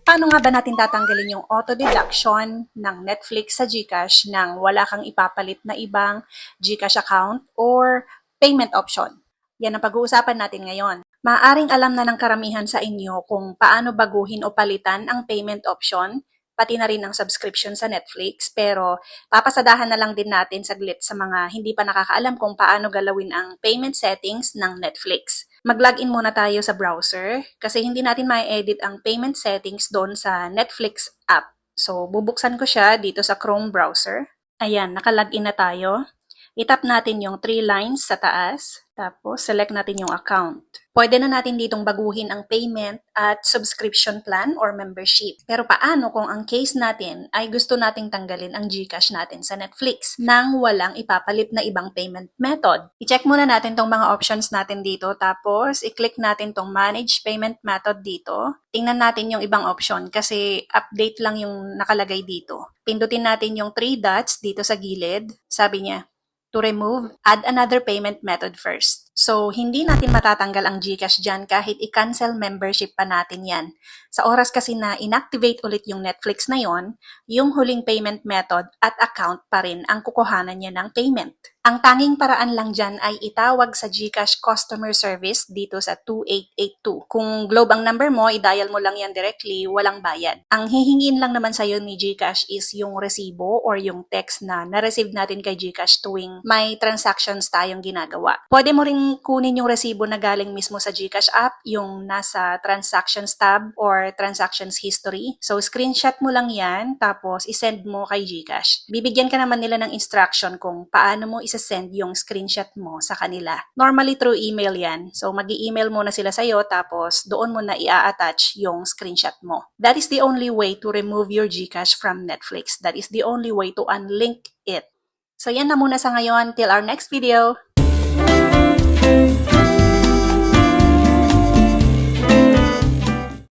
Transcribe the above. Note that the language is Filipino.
Paano nga ba natin tatanggalin yung auto-deduction ng Netflix sa GCash nang wala kang ipapalit na ibang GCash account or payment option? Yan ang pag-uusapan natin ngayon. Maaaring alam na ng karamihan sa inyo kung paano baguhin o palitan ang payment option, pati na rin ang subscription sa Netflix, pero papasadahan na lang din natin saglit sa mga hindi pa nakakaalam kung paano galawin ang payment settings ng Netflix. Mag-login muna tayo sa browser kasi hindi natin ma-edit ang payment settings doon sa Netflix app. So, bubuksan ko siya dito sa Chrome browser. Ayan, naka-login na tayo. I-tap natin yung 3 lines sa taas, tapos select natin yung account. Pwede na natin ditong baguhin ang payment at subscription plan or membership. Pero paano kung ang case natin ay gusto nating tanggalin ang GCash natin sa Netflix nang walang ipapalit na ibang payment method? I-check muna natin tong mga options natin dito, tapos i-click natin tong manage payment method dito. Tingnan natin yung ibang option kasi update lang yung nakalagay dito. Pindutin natin yung 3 dots dito sa gilid. Sabi niya, to remove, add another payment method first. So, hindi natin matatanggal ang GCash dyan kahit i-cancel membership pa natin yan. Sa oras kasi na inactivate ulit yung Netflix na yon, yung huling payment method at account pa rin ang kukuhanan niya ng payment. Ang tanging paraan lang dyan ay itawag sa GCash customer service dito sa 2882. Kung Globe ang number mo, i-dial mo lang yan directly, walang bayad. Ang hihingin lang naman sa'yo ni GCash is yung resibo or yung text na na-receive natin kay GCash tuwing may transactions tayong ginagawa. Pwede mo ring kunin yung resibo na galing mismo sa GCash app, yung nasa transactions tab or transactions history. So, screenshot mo lang yan, tapos isend mo kay GCash. Bibigyan ka naman nila ng instruction kung paano mo send yung screenshot mo sa kanila. Normally through email yan. So, mag-i-email muna sila sa'yo tapos doon mo na i-attach yung screenshot mo. That is the only way to remove your GCash from Netflix. That is the only way to unlink it. So, yan na muna sa ngayon. Till our next video.